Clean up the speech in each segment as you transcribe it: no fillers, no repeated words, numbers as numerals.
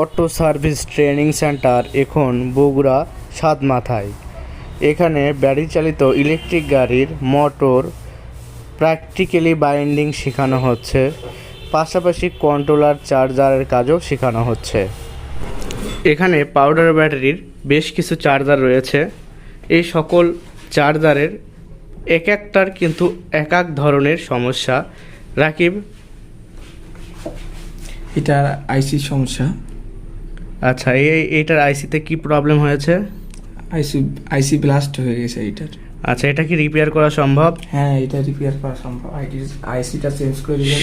Auto service training centre এখন বগুড়া সাতমাথায়। এখানে battery চালিত ইলেকট্রিক গাড়ির মোটর প্র্যাকটিক্যালি বাইন্ডিং শেখানো হচ্ছে, পাশাপাশি কন্ট্রোলার চার্জারের কাজও শেখানো হচ্ছে। এখানে পাউডার ব্যাটারির বেশ কিছু চার্জার রয়েছে। এই সকল চার্জারের এক একটার কিন্তু এক এক ধরনের সমস্যা। রাকিব, এটা আইসির সমস্যা। আচ্ছা, এইটার আইসিতে কি প্রবলেম হয়েছে? আইসি ব্লাস্ট হয়ে গেছে এইটার। আচ্ছা, এটা কি রিপেয়ার করা সম্ভব? হ্যাঁ, এটা রিপেয়ার করা সম্ভব। আইসিটা চেঞ্জ করে দিলে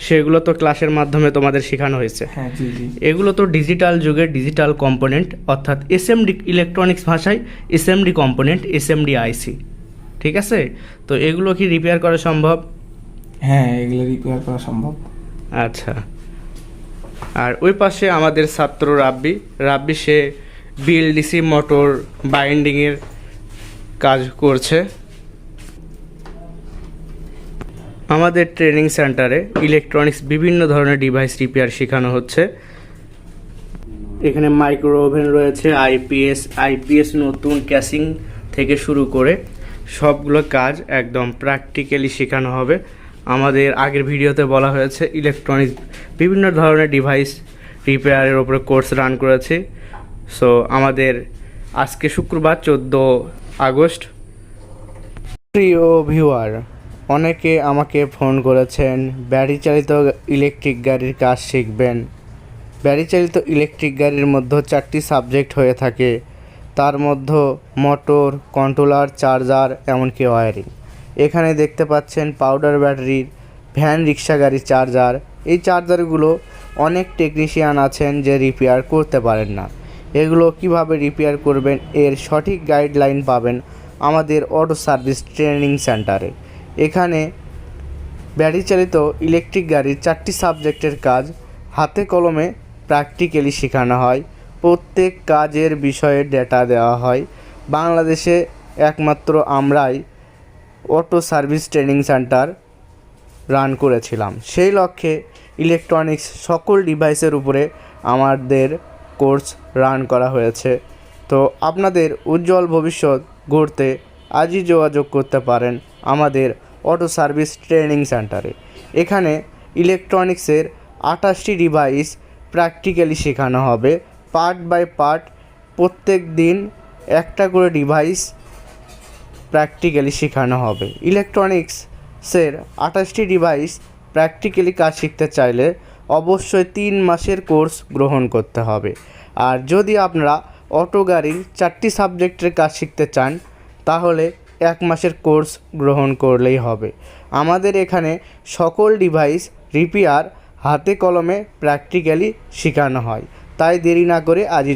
সেগুলো তো ক্লাসের মাধ্যমে তোমাদের শেখানো হয়েছে। হ্যাঁ, জি জি। এগুলো তো ডিজিটাল যুগের ডিজিটাল কম্পোনেন্ট, অর্থাৎ এসএমডি, ইলেকট্রনিক্স ভাষায় এসএমডি কম্পোনেন্ট, এসএমডি আইসি। ঠিক আছে, তো এগুলো কি রিপেয়ার করা সম্ভব? হ্যাঁ, এগুলো রিপেয়ার করা সম্ভব। আচ্ছা, আর ওই পাশে আমাদের ছাত্র রাব্বি সে বিএলডিসি মোটর বাইন্ডিংয়ের কাজ করছে। আমাদের ট্রেনিং সেন্টারে ইলেকট্রনিক্স বিভিন্ন ধরনের ডিভাইস রিপেয়ার শেখানো হচ্ছে। এখানে মাইক্রো ওভেন রয়েছে, আইপিএস নতুন ক্যাসিং থেকে শুরু করে সবগুলো কাজ একদম প্র্যাকটিক্যালি শেখানো হবে। আমাদের আগের ভিডিওতে বলা হয়েছে ইলেকট্রনিক্স বিভিন্ন ধরনের ডিভাইস রিপেয়ারের ওপরে কোর্স রান করেছে। সো আমাদের আজকে শুক্রবার 14 আগস্ট। প্রিয় ভিউয়ার, অনেকে আমাকে ফোন করেছেন ব্যাটারি চালিত ইলেকট্রিক গাড়ির কাজ শিখবেন। ব্যাটারি চালিত ইলেকট্রিক গাড়ির মধ্যে 4টি সাবজেক্ট হয়ে থাকে, তার মধ্যে মোটর, কন্ট্রোলার, চার্জার, এমনকি ওয়্যারিং। এখানে দেখতে পাচ্ছেন পাউডার ব্যাটারির ভ্যান রিক্সা গাড়ির চার্জার। এই চার্জারগুলো অনেক টেকনিশিয়ান আছেন যে রিপেয়ার করতে পারেন না। এগুলো কিভাবে রিপেয়ার করবেন এর সঠিক গাইডলাইন পাবেন আমাদের অটো সার্ভিস ট্রেনিং সেন্টারে। এখানে ব্যাটারি চালিত ইলেকট্রিক গাড়ির 4টি সাবজেক্টের কাজ হাতে কলমে প্র্যাকটিক্যালি শেখানো হয়। প্রত্যেক কাজের বিষয়ে ডেটা দেওয়া হয়। বাংলাদেশে একমাত্র আমরাই auto service training centre run করেছিলাম। সেই লক্ষ্যে ইলেকট্রনিক্স সকল ডিভাইসের উপরে আমাদের কোর্স রান করা হয়েছে। তো আপনাদের উজ্জ্বল ভবিষ্যৎ গড়তে আজই যোগাযোগ করতে পারেন আমাদের অটো সার্ভিস ট্রেনিং সেন্টারে। এখানে ইলেকট্রনিক্সের 28টি ডিভাইস প্র্যাকটিক্যালি শেখানো হবে। পার্ট বাই পার্ট প্রত্যেক দিন একটা করে ডিভাইস প্র্যাকটিক্যালি শেখানো হবে। ইলেকট্রনিক্সের 28টি ডিভাইস প্র্যাকটিক্যালি কাজ শিখতে চাইলে অবশ্যই 3 মাসের কোর্স গ্রহণ করতে হবে। আর যদি আপনারা অটো গাড়ির 4টি সাবজেক্টের কাজ শিখতে চান তাহলে 1 মাসের কোর্স গ্রহণ করলেই হবে। আমাদের এখানে সকল ডিভাইস রিপেয়ার হাতে কলমে প্র্যাকটিক্যালি শেখানো হয়। তাই দেরি না করে আজই